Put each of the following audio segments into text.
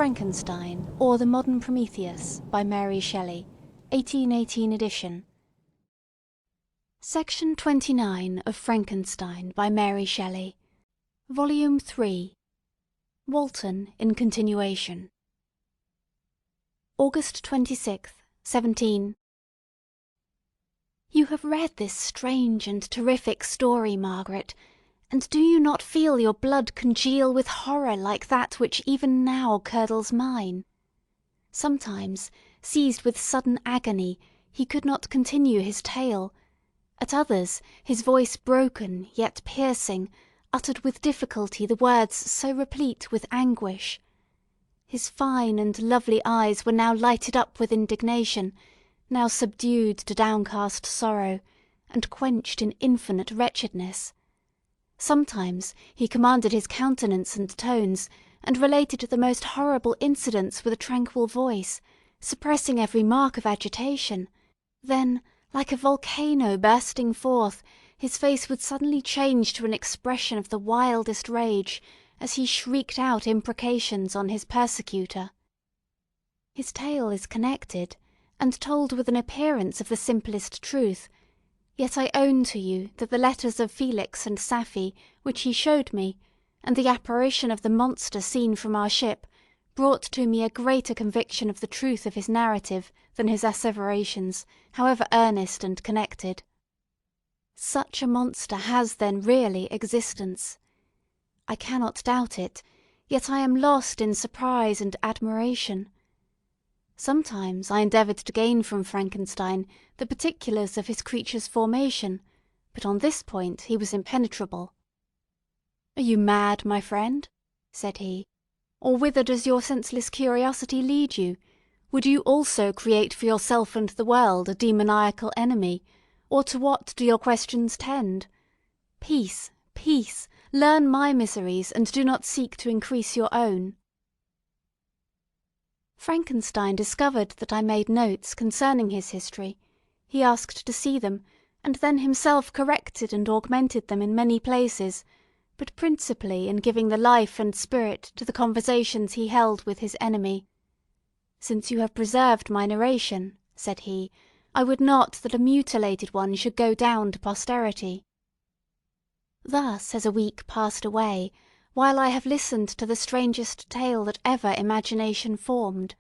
Frankenstein, or the Modern Prometheus, by Mary Shelley, 1818 edition. Section 29 of Frankenstein by Mary Shelley, Volume 3, Walton in continuation. August 26th, 17. You have read this strange and terrific story, Margaret, and do you not feel your blood congeal with horror like that which even now curdles mine? Sometimes, seized with sudden agony, he could not continue his tale. At others, his voice broken, yet piercing, uttered with difficulty the words so replete with anguish. His fine and lovely eyes were now lighted up with indignation, now subdued to downcast sorrow, and quenched in infinite wretchedness. Sometimes he commanded his countenance and tones, and related the most horrible incidents with a tranquil voice, suppressing every mark of agitation. Then, like a volcano bursting forth, his face would suddenly change to an expression of the wildest rage, as he shrieked out imprecations on his persecutor. His tale is connected, and told with an appearance of the simplest truth, yet I own to you that the letters of Felix and Safie, which he showed me, and the apparition of the monster seen from our ship, brought to me a greater conviction of the truth of his narrative than his asseverations, however earnest and connected. Such a monster has then really existence. I cannot doubt it, yet I am lost in surprise and admiration. Sometimes I endeavoured to gain from Frankenstein the particulars of his creature's formation, but on this point he was impenetrable. "Are you mad, my friend?" said he, "or whither does your senseless curiosity lead you? Would you also create for yourself and the world a demoniacal enemy, or to what do your questions tend? Peace, peace! Learn my miseries, and do not seek to increase your own." Frankenstein discovered that I made notes concerning his history. He asked to see them, and then himself corrected and augmented them in many places, but principally in giving the life and spirit to the conversations he held with his enemy. "Since you have preserved my narration," said he, "I would not that a mutilated one should go down to posterity." Thus has a week passed away, while I have listened to the strangest tale that ever imagination formed.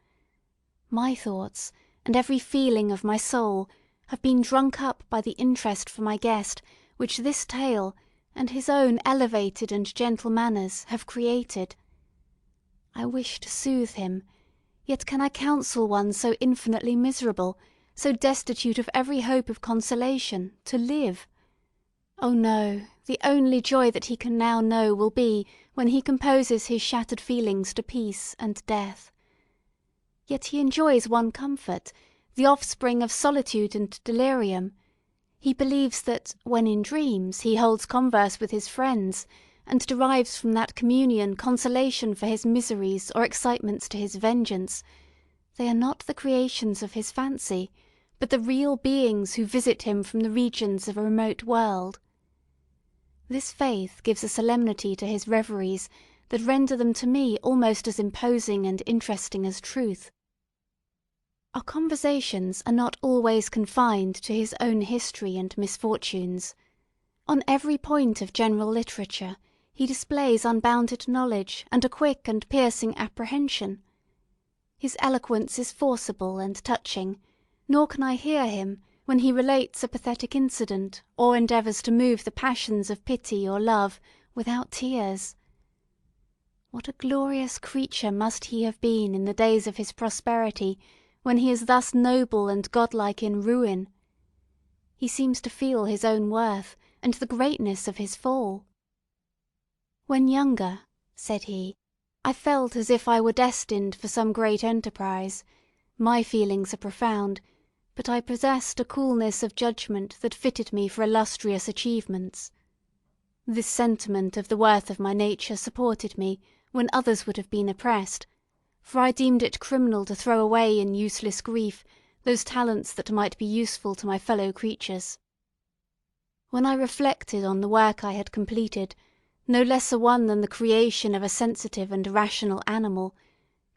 My thoughts, and every feeling of my soul, have been drunk up by the interest for my guest which this tale, and his own elevated and gentle manners, have created. I wish to soothe him, yet can I counsel one so infinitely miserable, so destitute of every hope of consolation, to live? Oh no, the only joy that he can now know will be when he composes his shattered feelings to peace and death. Yet he enjoys one comfort, the offspring of solitude and delirium. He believes that, when in dreams, he holds converse with his friends, and derives from that communion consolation for his miseries or excitements to his vengeance. They are not the creations of his fancy, but the real beings who visit him from the regions of a remote world. This faith gives a solemnity to his reveries that render them to me almost as imposing and interesting as truth. Our conversations are not always confined to his own history and misfortunes. On every point of general literature he displays unbounded knowledge and a quick and piercing apprehension. His eloquence is forcible and touching, nor can I hear him, when he relates a pathetic incident, or endeavours to move the passions of pity or love, without tears. What a glorious creature must he have been in the days of his prosperity, when he is thus noble and godlike in ruin! He seems to feel his own worth, and the greatness of his fall. "When younger," said he, "I felt as if I were destined for some great enterprise. My feelings are profound, but I possessed a coolness of judgment that fitted me for illustrious achievements. This sentiment of the worth of my nature supported me when others would have been oppressed, for I deemed it criminal to throw away in useless grief those talents that might be useful to my fellow creatures. When I reflected on the work I had completed, no less a one than the creation of a sensitive and rational animal,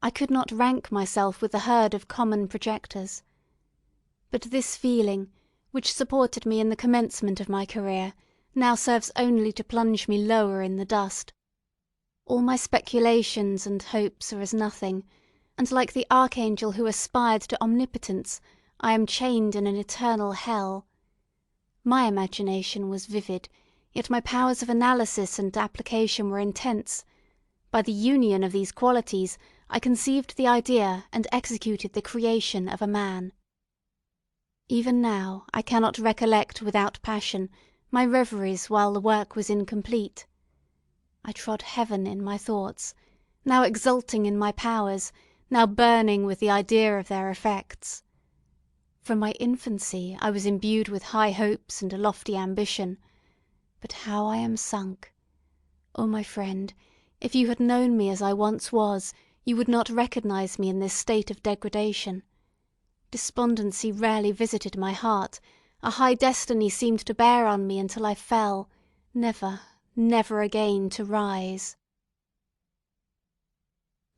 I could not rank myself with the herd of common projectors. But this feeling, which supported me in the commencement of my career, now serves only to plunge me lower in the dust. All my speculations and hopes are as nothing, and like the archangel who aspired to omnipotence, I am chained in an eternal hell. My imagination was vivid, yet my powers of analysis and application were intense. By the union of these qualities, I conceived the idea and executed the creation of a man. Even now I cannot recollect without passion my reveries while the work was incomplete. I trod heaven in my thoughts, now exulting in my powers, now burning with the idea of their effects. From my infancy I was imbued with high hopes and a lofty ambition. But how I am sunk! Oh, my friend, if you had known me as I once was, you would not recognise me in this state of degradation. Despondency rarely visited my heart, a high destiny seemed to bear on me until I fell, never, never again to rise.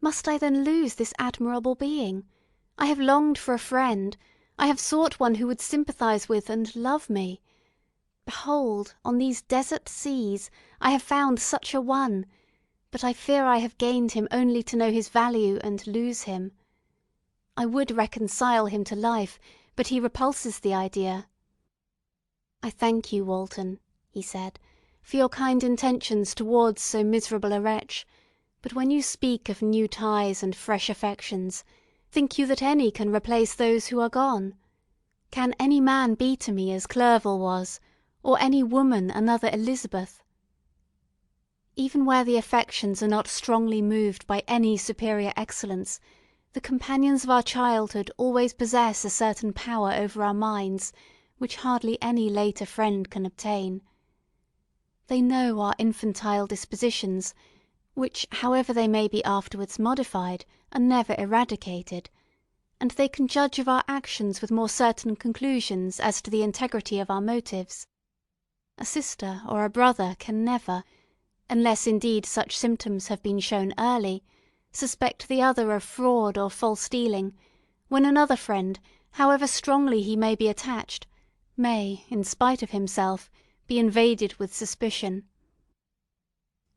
Must I then lose this admirable being? I have longed for a friend, I have sought one who would sympathise with and love me. Behold, on these desert seas, I have found such a one, but I fear I have gained him only to know his value and lose him. I would reconcile him to life, but he repulses the idea. "I thank you, Walton," he said, "for your kind intentions towards so miserable a wretch, but when you speak of new ties and fresh affections, think you that any can replace those who are gone? Can any man be to me as Clerval was, or any woman another Elizabeth? Even where the affections are not strongly moved by any superior excellence, the companions of our childhood always possess a certain power over our minds which hardly any later friend can obtain. They know our infantile dispositions, which, however they may be afterwards modified, are never eradicated, and they can judge of our actions with more certain conclusions as to the integrity of our motives. A sister or a brother can never, unless indeed such symptoms have been shown early, suspect the other of fraud or false dealing, when another friend, however strongly he may be attached, may, in spite of himself, be invaded with suspicion.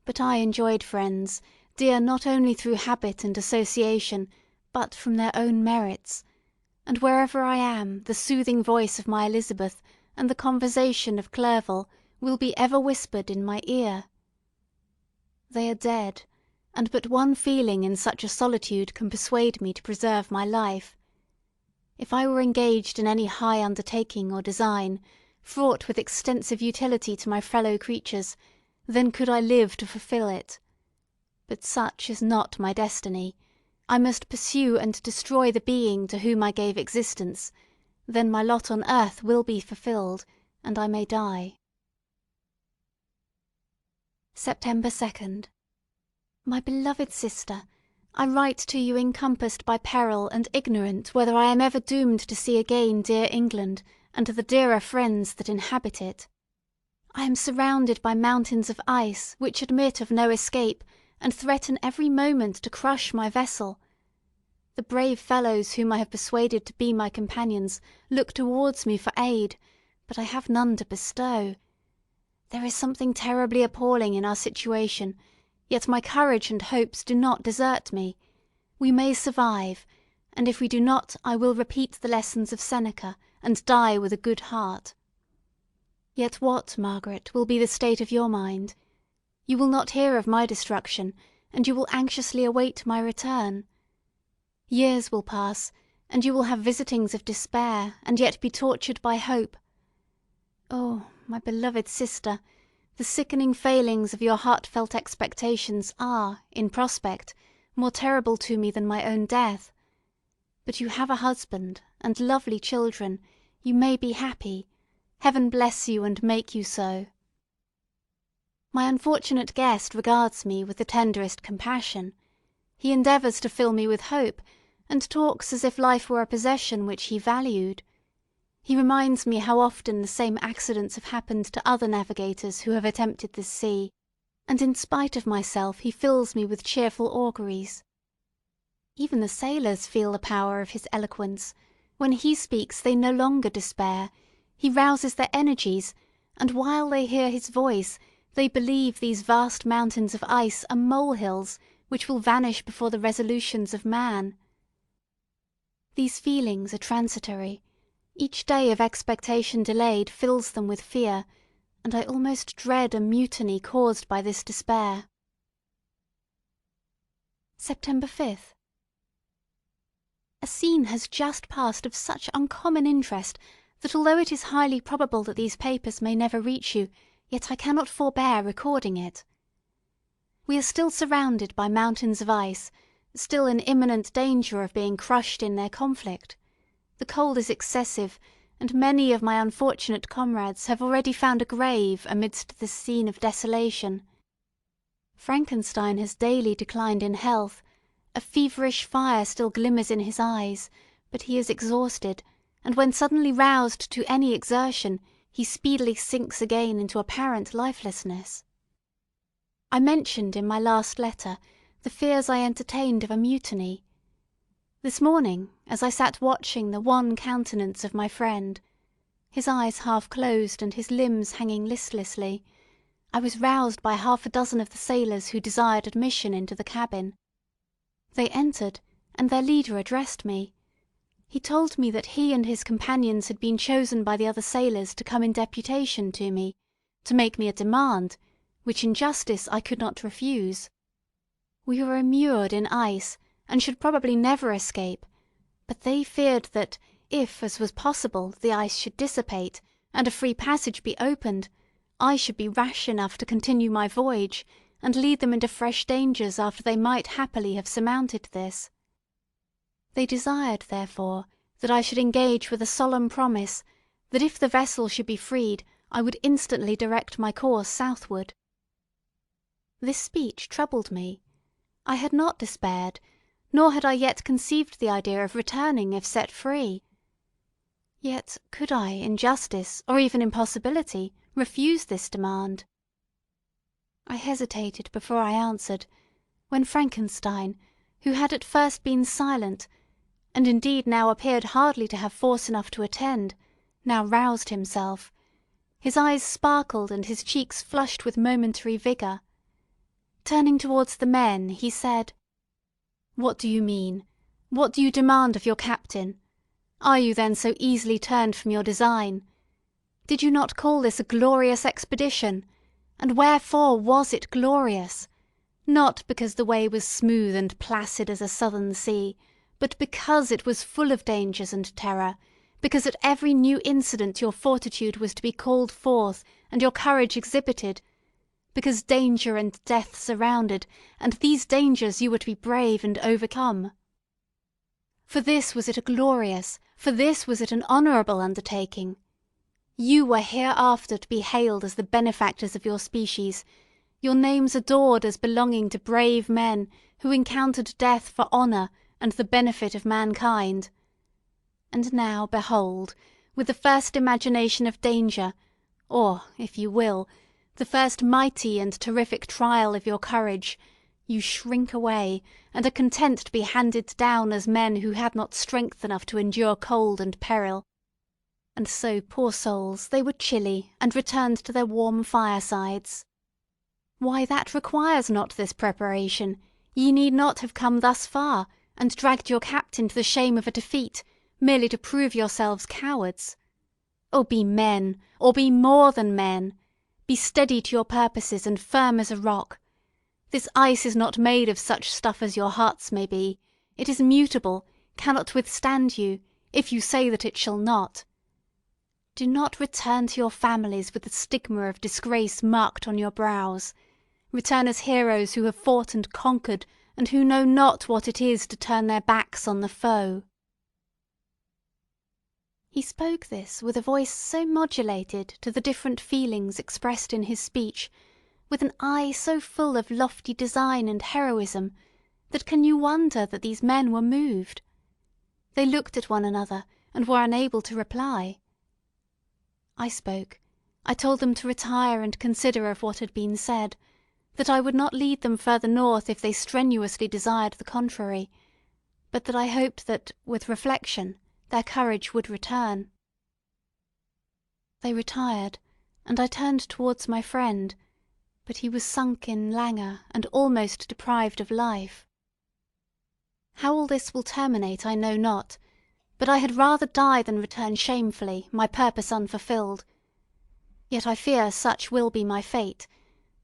But I enjoyed friends, dear not only through habit and association, but from their own merits, and wherever I am, the soothing voice of my Elizabeth and the conversation of Clerval will be ever whispered in my ear. They are dead, and but one feeling in such a solitude can persuade me to preserve my life. If I were engaged in any high undertaking or design, fraught with extensive utility to my fellow creatures, then could I live to fulfil it. But such is not my destiny. I must pursue and destroy the being to whom I gave existence, then my lot on earth will be fulfilled, and I may die. September 2nd. My beloved sister, I write to you encompassed by peril and ignorant whether I am ever doomed to see again dear England and the dearer friends that inhabit it. I am surrounded by mountains of ice which admit of no escape and threaten every moment to crush my vessel. The brave fellows whom I have persuaded to be my companions look towards me for aid, but I have none to bestow. There is something terribly appalling in our situation, yet my courage and hopes do not desert me. We may survive, and if we do not, I will repeat the lessons of Seneca, and die with a good heart. Yet what, Margaret, will be the state of your mind? You will not hear of my destruction, and you will anxiously await my return. Years will pass, and you will have visitings of despair, and yet be tortured by hope. Oh, my beloved sister, the sickening failings of your heartfelt expectations are, in prospect, more terrible to me than my own death. But you have a husband, and lovely children, you may be happy. Heaven bless you and make you so. My unfortunate guest regards me with the tenderest compassion. He endeavours to fill me with hope, and talks as if life were a possession which he valued. He reminds me how often the same accidents have happened to other navigators who have attempted this sea, and in spite of myself he fills me with cheerful auguries. Even the sailors feel the power of his eloquence. When he speaks they no longer despair. He rouses their energies, and while they hear his voice, they believe these vast mountains of ice are molehills which will vanish before the resolutions of man. These feelings are transitory. Each day of expectation delayed fills them with fear, and I almost dread a mutiny caused by this despair. September 5th. A scene has just passed of such uncommon interest that although it is highly probable that these papers may never reach you, yet I cannot forbear recording it. We are still surrounded by mountains of ice, still in imminent danger of being crushed in their conflict. The cold is excessive, and many of my unfortunate comrades have already found a grave amidst this scene of desolation. Frankenstein has daily declined in health. A feverish fire still glimmers in his eyes, but he is exhausted, and when suddenly roused to any exertion, he speedily sinks again into apparent lifelessness. I mentioned in my last letter the fears I entertained of a mutiny. This morning, as I sat watching the wan countenance of my friend, his eyes half closed and his limbs hanging listlessly, I was roused by half a dozen of the sailors who desired admission into the cabin. They entered, and their leader addressed me. He told me that he and his companions had been chosen by the other sailors to come in deputation to me, to make me a demand, which in justice I could not refuse. We were immured in ice, and should probably never escape, but they feared that, if, as was possible, the ice should dissipate, and a free passage be opened, I should be rash enough to continue my voyage, and lead them into fresh dangers after they might happily have surmounted this. They desired, therefore, that I should engage with a solemn promise that if the vessel should be freed, I would instantly direct my course southward. This speech troubled me. I had not despaired, nor had I yet conceived the idea of returning if set free. Yet could I, in justice, or even in possibility, refuse this demand? I hesitated before I answered, when Frankenstein, who had at first been silent, and indeed now appeared hardly to have force enough to attend, now roused himself. His eyes sparkled and his cheeks flushed with momentary vigour. Turning towards the men, he said, "What do you mean? What do you demand of your captain? Are you then so easily turned from your design? Did you not call this a glorious expedition? And wherefore was it glorious? Not because the way was smooth and placid as a southern sea, but because it was full of dangers and terror, because at every new incident your fortitude was to be called forth and your courage exhibited, because danger and death surrounded, and these dangers you were to be brave and overcome. For this was it a glorious, for this was it an honourable undertaking. You were hereafter to be hailed as the benefactors of your species, your names adored as belonging to brave men who encountered death for honour and the benefit of mankind. And now, behold, with the first imagination of danger, or, if you will, the first mighty and terrific trial of your courage, you shrink away, and are content to be handed down as men who had not strength enough to endure cold and peril. And so, poor souls, they were chilly, and returned to their warm firesides. Why, that requires not this preparation. Ye need not have come thus far, and dragged your captain to the shame of a defeat, merely to prove yourselves cowards. Oh, be men, or be more than men! Be steady to your purposes and firm as a rock. This ice is not made of such stuff as your hearts may be. It is mutable, cannot withstand you, if you say that it shall not. Do not return to your families with the stigma of disgrace marked on your brows. Return as heroes who have fought and conquered, and who know not what it is to turn their backs on the foe." He spoke this with a voice so modulated to the different feelings expressed in his speech, with an eye so full of lofty design and heroism, that can you wonder that these men were moved? They looked at one another, and were unable to reply. I spoke. I told them to retire and consider of what had been said, that I would not lead them further north if they strenuously desired the contrary, but that I hoped that, with reflection, their courage would return. They retired, and I turned towards my friend, but he was sunk in languor and almost deprived of life. How all this will terminate I know not, but I had rather die than return shamefully, my purpose unfulfilled. Yet I fear such will be my fate.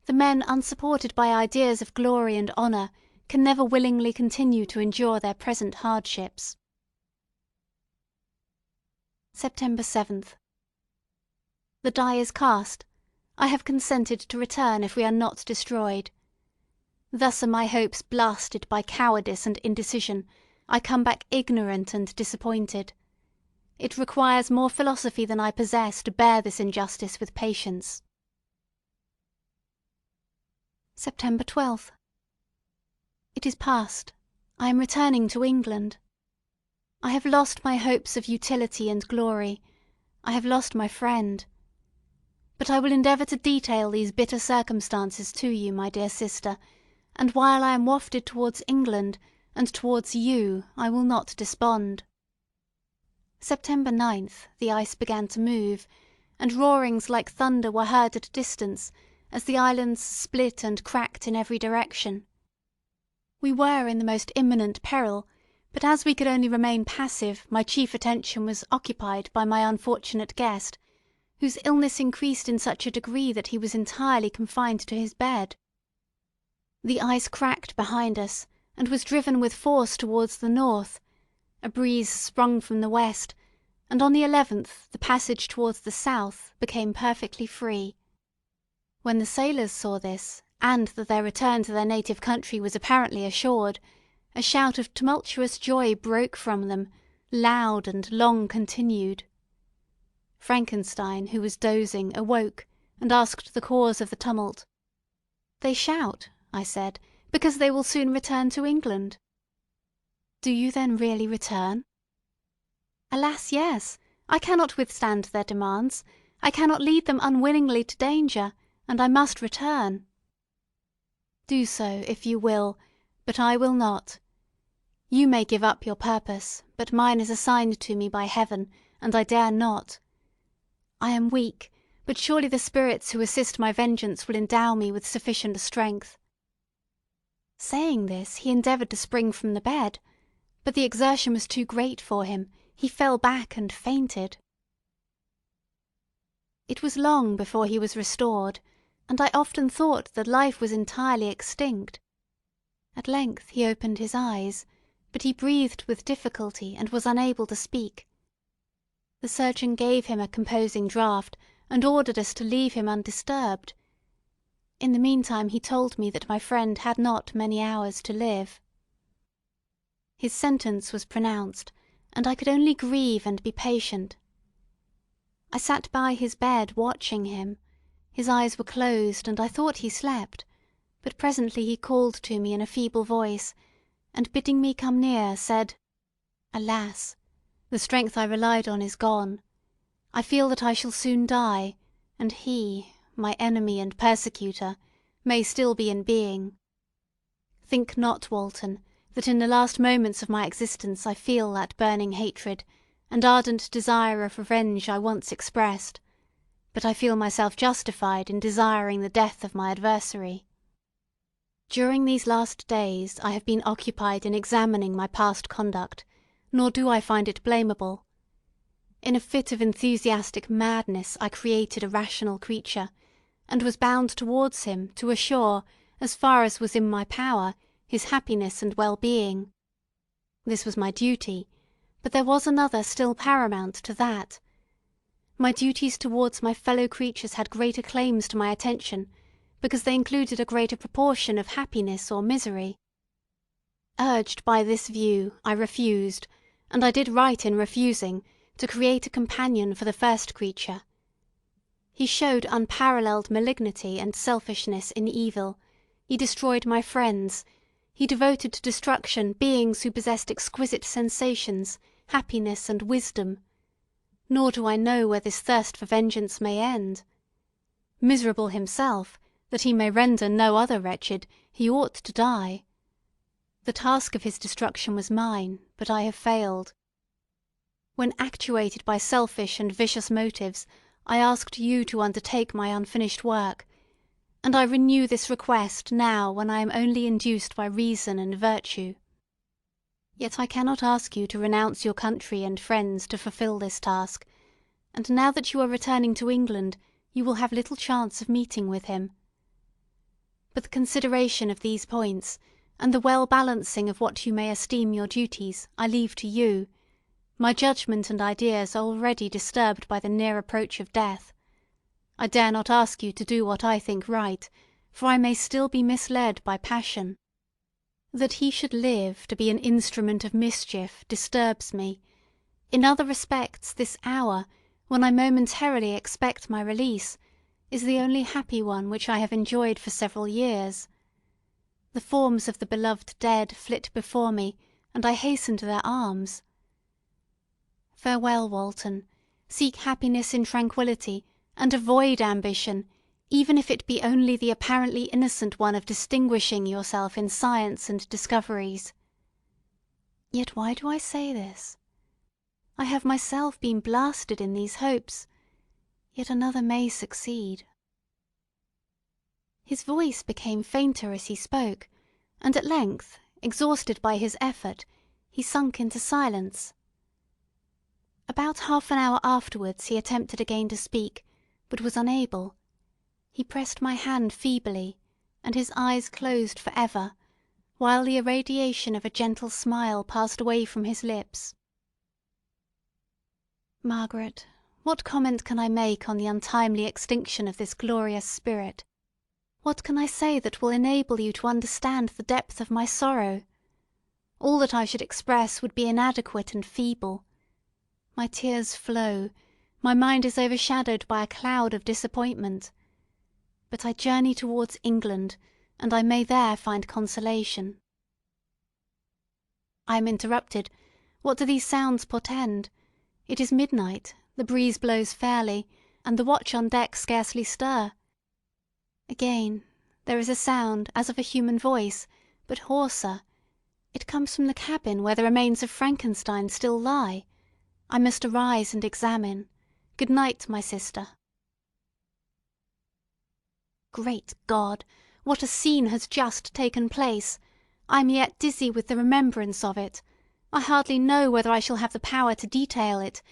The men unsupported by ideas of glory and honour can never willingly continue to endure their present hardships. September 7th. The die is cast. I have consented to return if we are not destroyed. Thus are my hopes blasted by cowardice and indecision. I come back ignorant and disappointed. It requires more philosophy than I possess to bear this injustice with patience. September 12th. It is past. I am returning to England. I have lost my hopes of utility and glory. I have lost my friend. But I will endeavour to detail these bitter circumstances to you, my dear sister, and while I am wafted towards England and towards you, I will not despond. September 9th the ice began to move, and roarings like thunder were heard at a distance as the islands split and cracked in every direction. We were in the most imminent peril, but as we could only remain passive, my chief attention was occupied by my unfortunate guest, whose illness increased in such a degree that he was entirely confined to his bed. The ice cracked behind us, and was driven with force towards the north. A breeze sprung from the west, and on the 11th the passage towards the south became perfectly free. When the sailors saw this, and that their return to their native country was apparently assured, a shout of tumultuous joy broke from them, loud and long continued. Frankenstein, who was dozing, awoke, and asked the cause of the tumult. "They shout," I said, "because they will soon return to England." "Do you then really return?" "Alas, yes! I cannot withstand their demands. I cannot lead them unwillingly to danger, and I must return." "Do so, if you will, but I will not. You may give up your purpose, but mine is assigned to me by Heaven, and I dare not. I am weak, but surely the spirits who assist my vengeance will endow me with sufficient strength." Saying this, he endeavoured to spring from the bed, but the exertion was too great for him. He fell back and fainted. It was long before he was restored, and I often thought that life was entirely extinct. At length he opened his eyes, but he breathed with difficulty and was unable to speak. The surgeon gave him a composing draught, and ordered us to leave him undisturbed. In the meantime he told me that my friend had not many hours to live. His sentence was pronounced, and I could only grieve and be patient. I sat by his bed watching him. His eyes were closed, and I thought he slept, but presently he called to me in a feeble voice, and bidding me come near, said, "Alas! the strength I relied on is gone. I feel that I shall soon die, and he, my enemy and persecutor, may still be in being. Think not, Walton, that in the last moments of my existence I feel that burning hatred and ardent desire of revenge I once expressed, but I feel myself justified in desiring the death of my adversary. During these last days I have been occupied in examining my past conduct, nor do I find it blamable. In a fit of enthusiastic madness I created a rational creature, and was bound towards him to assure, as far as was in my power, his happiness and well-being. This was my duty, but there was another still paramount to that. My duties towards my fellow creatures had greater claims to my attention, because they included a greater proportion of happiness or misery. Urged by this view, I refused, and I did right in refusing, to create a companion for the first creature. He showed unparalleled malignity and selfishness in evil. He destroyed my friends. He devoted to destruction beings who possessed exquisite sensations, happiness, and wisdom. Nor do I know where this thirst for vengeance may end. Miserable himself, that he may render no other wretched, he ought to die. The task of his destruction was mine, but I have failed. When actuated by selfish and vicious motives, I asked you to undertake my unfinished work, and I renew this request now when I am only induced by reason and virtue. Yet I cannot ask you to renounce your country and friends to fulfil this task, and now that you are returning to England, you will have little chance of meeting with him. But the consideration of these points, and the well-balancing of what you may esteem your duties, I leave to you. My judgment and ideas are already disturbed by the near approach of death. I dare not ask you to do what I think right, for I may still be misled by passion. That he should live to be an instrument of mischief disturbs me. In other respects, this hour, when I momentarily expect my release, is the only happy one which I have enjoyed for several years. The forms of the beloved dead flit before me, and I hasten to their arms. Farewell, Walton. Seek happiness in tranquillity, and avoid ambition, even if it be only the apparently innocent one of distinguishing yourself in science and discoveries. Yet why do I say this? I have myself been blasted in these hopes, yet another may succeed. His voice became fainter as he spoke, and at length, exhausted by his effort, he sunk into silence. About half an hour afterwards he attempted again to speak, but was unable. He pressed my hand feebly, and his eyes closed for ever, while the irradiation of a gentle smile passed away from his lips. Margaret, what comment can I make on the untimely extinction of this glorious spirit? What can I say that will enable you to understand the depth of my sorrow? All that I should express would be inadequate and feeble. My tears flow, my mind is overshadowed by a cloud of disappointment. But I journey towards England, and I may there find consolation. I am interrupted. What do these sounds portend? It is midnight, the breeze blows fairly, and the watch on deck scarcely stir. Again, there is a sound as of a human voice, but hoarser. It comes from the cabin where the remains of Frankenstein still lie. I must arise and examine. Good night, my sister. Great God! What a scene has just taken place! I am yet dizzy with the remembrance of it. I hardly know whether I shall have the power to detail it,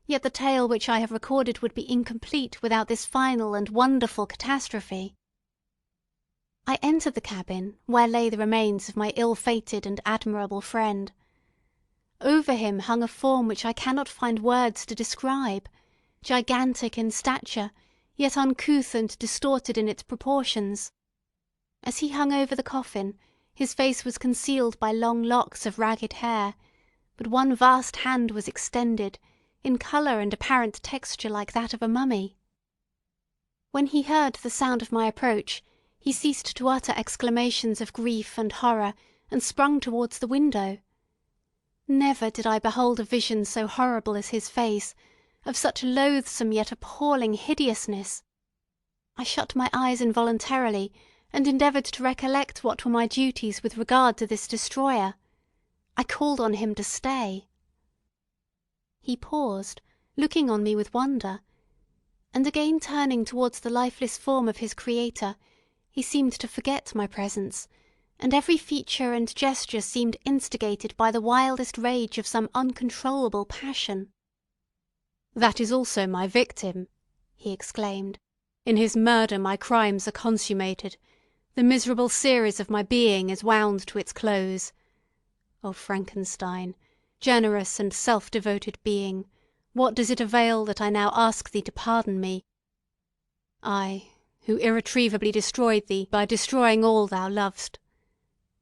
yet the tale which I have recorded would be incomplete without this final and wonderful catastrophe. I entered the cabin, where lay the remains of my ill-fated and admirable friend. Over him hung a form which I cannot find words to describe, gigantic in stature, yet uncouth and distorted in its proportions. As he hung over the coffin, his face was concealed by long locks of ragged hair, but one vast hand was extended, in colour and apparent texture like that of a mummy. When he heard the sound of my approach, he ceased to utter exclamations of grief and horror, and sprung towards the window. Never did I behold a vision so horrible as his face, of such loathsome yet appalling hideousness. I shut my eyes involuntarily, and endeavoured to recollect what were my duties with regard to this destroyer. I called on him to stay. He paused, looking on me with wonder, and again turning towards the lifeless form of his creator, he seemed to forget my presence, and every feature and gesture seemed instigated by the wildest rage of some uncontrollable passion. "That is also my victim," he exclaimed. "In his murder my crimes are consummated. The miserable series of my being is wound to its close. O Frankenstein, generous and self-devoted being, what does it avail that I now ask thee to pardon me? I, who irretrievably destroyed thee by destroying all thou lovest.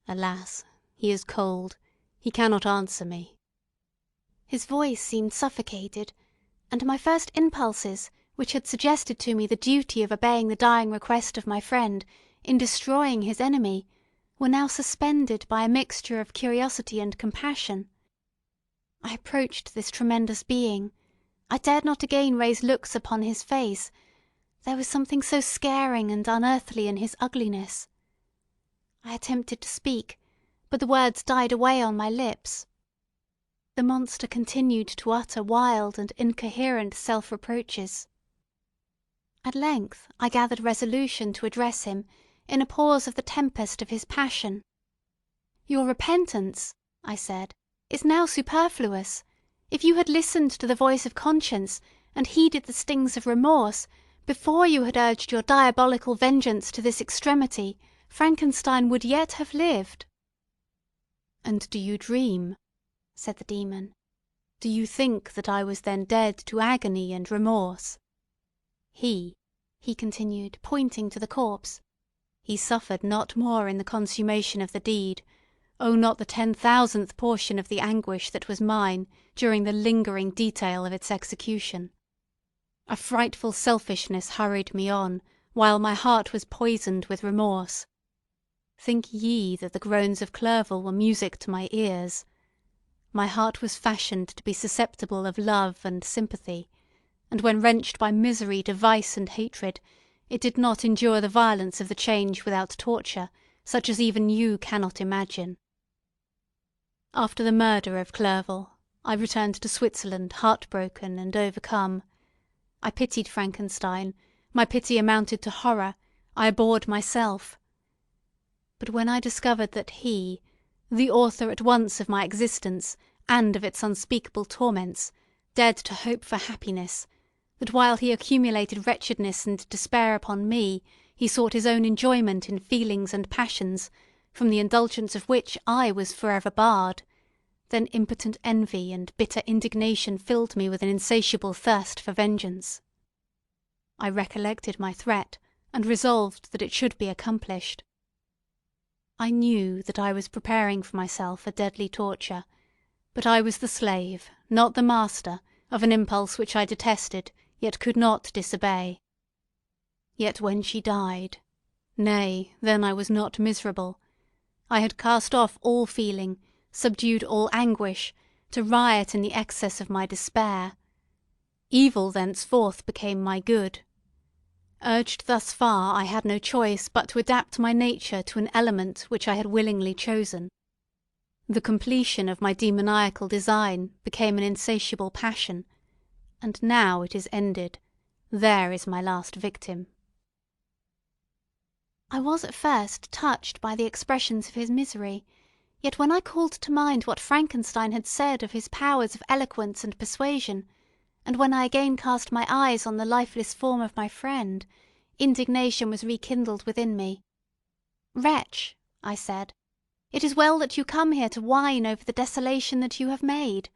Alas, he is cold, he cannot answer me." His voice seemed suffocated, and my first impulses, which had suggested to me the duty of obeying the dying request of my friend in destroying his enemy, were now suspended by a mixture of curiosity and compassion. I approached this tremendous being. I dared not again raise looks upon his face. There was something so scaring and unearthly in his ugliness. I attempted to speak, but the words died away on my lips. The monster continued to utter wild and incoherent self-reproaches. At length I gathered resolution to address him in a pause of the tempest of his passion. "Your repentance," I said, "is now superfluous. If you had listened to the voice of conscience, and heeded the stings of remorse, before you had urged your diabolical vengeance to this extremity, Frankenstein would yet have lived." "And do you dream?" said the demon. "Do you think that I was then dead to agony and remorse? He continued, pointing to the corpse, he suffered not more in the consummation of the deed, oh, not the 10,000th portion of the anguish that was mine during the lingering detail of its execution. A frightful selfishness hurried me on, while my heart was poisoned with remorse. Think ye that the groans of Clerval were music to my ears? My heart was fashioned to be susceptible of love and sympathy, and when wrenched by misery to vice and hatred, it did not endure the violence of the change without torture, such as even you cannot imagine. After the murder of Clerval, I returned to Switzerland heartbroken and overcome. I pitied Frankenstein, my pity amounted to horror, I abhorred myself. But when I discovered that he, the author at once of my existence and of its unspeakable torments, dared to hope for happiness, that while he accumulated wretchedness and despair upon me, he sought his own enjoyment in feelings and passions, from the indulgence of which I was forever barred, then impotent envy and bitter indignation filled me with an insatiable thirst for vengeance. I recollected my threat, and resolved that it should be accomplished. I knew that I was preparing for myself a deadly torture, but I was the slave, not the master, of an impulse which I detested, yet could not disobey. Yet when she died, nay, then I was not miserable. I had cast off all feeling, subdued all anguish, to riot in the excess of my despair. Evil thenceforth became my good. Urged thus far, I had no choice but to adapt my nature to an element which I had willingly chosen. The completion of my demoniacal design became an insatiable passion, and now it is ended. There is my last victim." I was at first touched by the expressions of his misery, yet when I called to mind what Frankenstein had said of his powers of eloquence and persuasion, and when I again cast my eyes on the lifeless form of my friend, indignation was rekindled within me. "Wretch," I said, "it is well that you come here to whine over the desolation that you have made.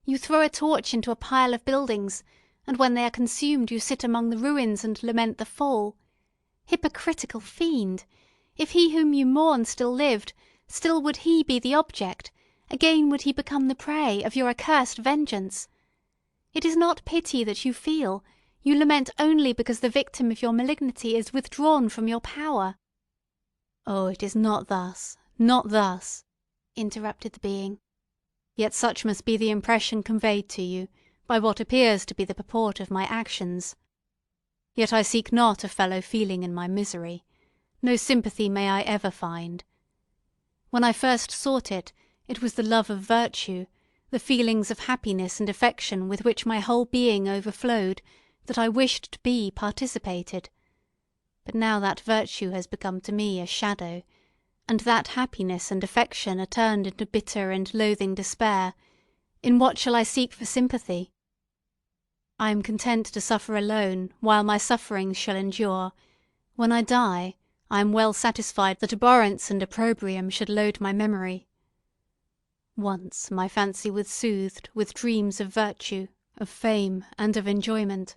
You throw a torch into a pile of buildings, and when they are consumed you sit among the ruins and lament the fall. Hypocritical fiend! If he whom you mourn still lived, still would he be the object, again would he become the prey, of your accursed vengeance. It is not pity that you feel, you lament only because the victim of your malignity is withdrawn from your power." "Oh, it is not thus, not thus," interrupted the being. "Yet such must be the impression conveyed to you, by what appears to be the purport of my actions. Yet I seek not a fellow feeling in my misery. No sympathy may I ever find. When I first sought it, it was the love of virtue, the feelings of happiness and affection with which my whole being overflowed, that I wished to be participated. But now that virtue has become to me a shadow, and that happiness and affection are turned into bitter and loathing despair. In what shall I seek for sympathy? I am content to suffer alone, while my sufferings shall endure. When I die, I am well satisfied that abhorrence and opprobrium should load my memory. Once my fancy was soothed with dreams of virtue, of fame, and of enjoyment.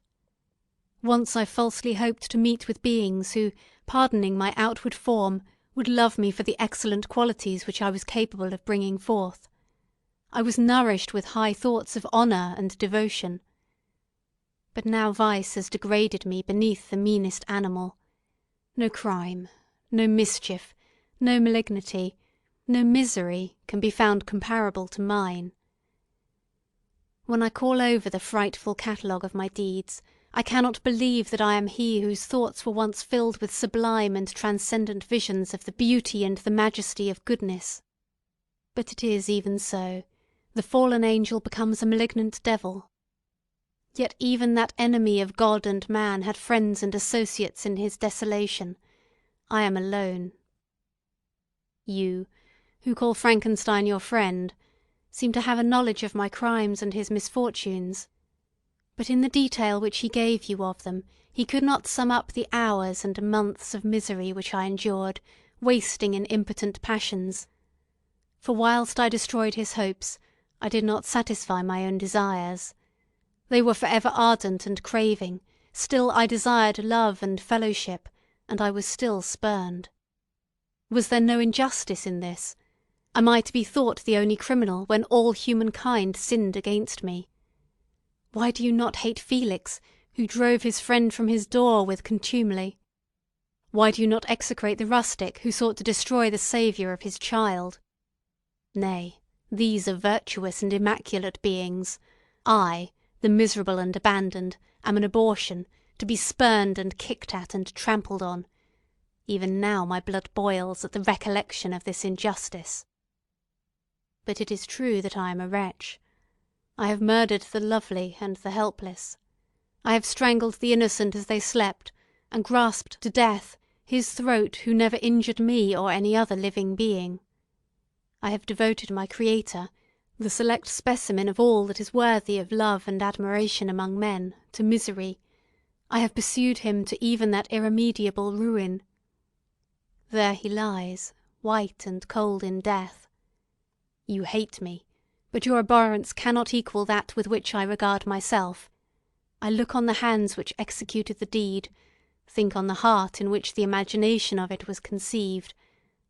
Once I falsely hoped to meet with beings who, pardoning my outward form, would love me for the excellent qualities which I was capable of bringing forth. I was nourished with high thoughts of honour and devotion. But now vice has degraded me beneath the meanest animal. No crime, no mischief, no malignity, no misery can be found comparable to mine. When I call over the frightful catalogue of my deeds, I cannot believe that I am he whose thoughts were once filled with sublime and transcendent visions of the beauty and the majesty of goodness. But it is even so. The fallen angel becomes a malignant devil. Yet even that enemy of God and man had friends and associates in his desolation. I am alone. You, who call Frankenstein your friend, seem to have a knowledge of my crimes and his misfortunes. But in the detail which he gave you of them, he could not sum up the hours and months of misery which I endured, wasting in impotent passions. For whilst I destroyed his hopes, I did not satisfy my own desires. They were for ever ardent and craving, still I desired love and fellowship, and I was still spurned. Was there no injustice in this? Am I to be thought the only criminal when all humankind sinned against me? Why do you not hate Felix, who drove his friend from his door with contumely? Why do you not execrate the rustic who sought to destroy the saviour of his child? Nay, these are virtuous and immaculate beings. I, the miserable and abandoned, am an abortion, to be spurned and kicked at and trampled on. Even now my blood boils at the recollection of this injustice. But it is true that I am a wretch. I have murdered the lovely and the helpless. I have strangled the innocent as they slept, and grasped to death his throat who never injured me or any other living being. I have devoted my Creator, the select specimen of all that is worthy of love and admiration among men, to misery. I have pursued him to even that irremediable ruin. There he lies, white and cold in death. You hate me, but your abhorrence cannot equal that with which I regard myself. I look on the hands which executed the deed, think on the heart in which the imagination of it was conceived,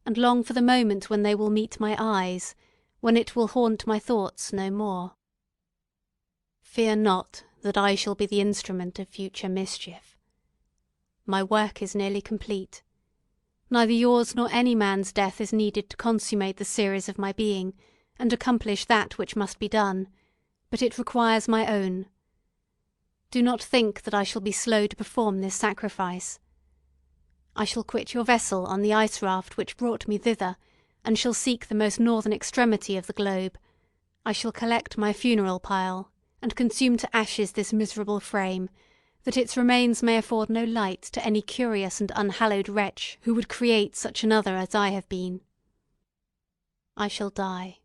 and long for the moment when they will meet my eyes, when it will haunt my thoughts no more. Fear not that I shall be the instrument of future mischief. My work is nearly complete. Neither yours nor any man's death is needed to consummate the series of my being, and accomplish that which must be done, but it requires my own. Do not think that I shall be slow to perform this sacrifice. I shall quit your vessel on the ice raft which brought me thither, and shall seek the most northern extremity of the globe. I shall collect my funeral pile, and consume to ashes this miserable frame, that its remains may afford no light to any curious and unhallowed wretch who would create such another as I have been. I shall die.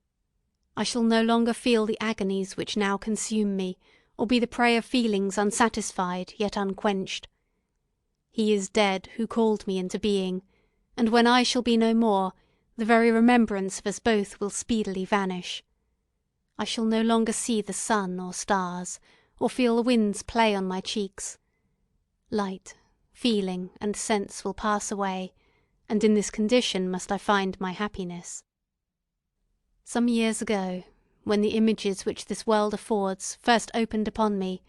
I shall no longer feel the agonies which now consume me, or be the prey of feelings unsatisfied yet unquenched. He is dead who called me into being, and when I shall be no more, the very remembrance of us both will speedily vanish. I shall no longer see the sun or stars, or feel the winds play on my cheeks. Light, feeling, and sense will pass away, and in this condition must I find my happiness. Some years ago, when the images which this world affords first opened upon me,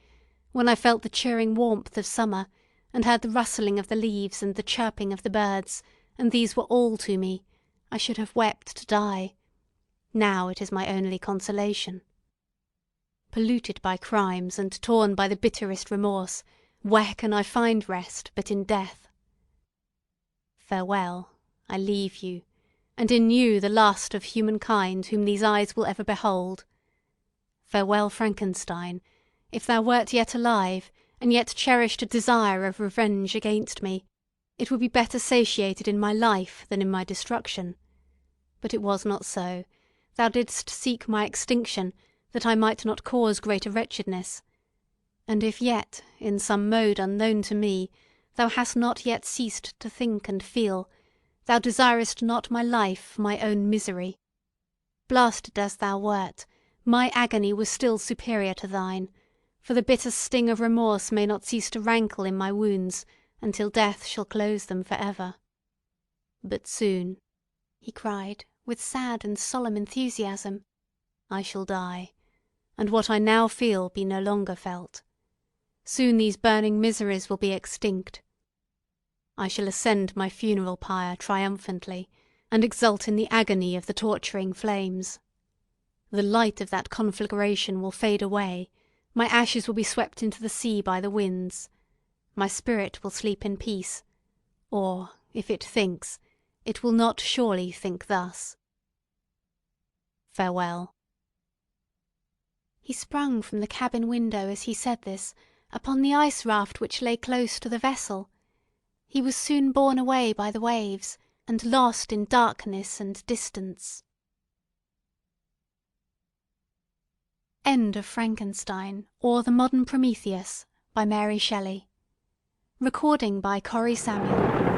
when I felt the cheering warmth of summer, and heard the rustling of the leaves and the chirping of the birds, and these were all to me, I should have wept to die. Now it is my only consolation. Polluted by crimes and torn by the bitterest remorse, where can I find rest but in death? Farewell, I leave you, and in you the last of humankind whom these eyes will ever behold. Farewell, Frankenstein, if thou wert yet alive, and yet cherished a desire of revenge against me, it would be better satiated in my life than in my destruction. But it was not so. Thou didst seek my extinction, that I might not cause greater wretchedness. And if yet, in some mode unknown to me, thou hast not yet ceased to think and feel, thou desirest not my life, my own misery. Blasted as thou wert, my agony was still superior to thine, for the bitter sting of remorse may not cease to rankle in my wounds until death shall close them for ever. But soon, he cried, with sad and solemn enthusiasm, I shall die, and what I now feel be no longer felt. Soon these burning miseries will be extinct. I shall ascend my funeral pyre triumphantly, and exult in the agony of the torturing flames. The light of that conflagration will fade away, my ashes will be swept into the sea by the winds. My spirit will sleep in peace, or, if it thinks, it will not surely think thus. Farewell." He sprung from the cabin window as he said this, upon the ice raft which lay close to the vessel. He was soon borne away by the waves, and lost in darkness and distance. End of Frankenstein, or the Modern Prometheus, by Mary Shelley. Recording by Cori Samuel.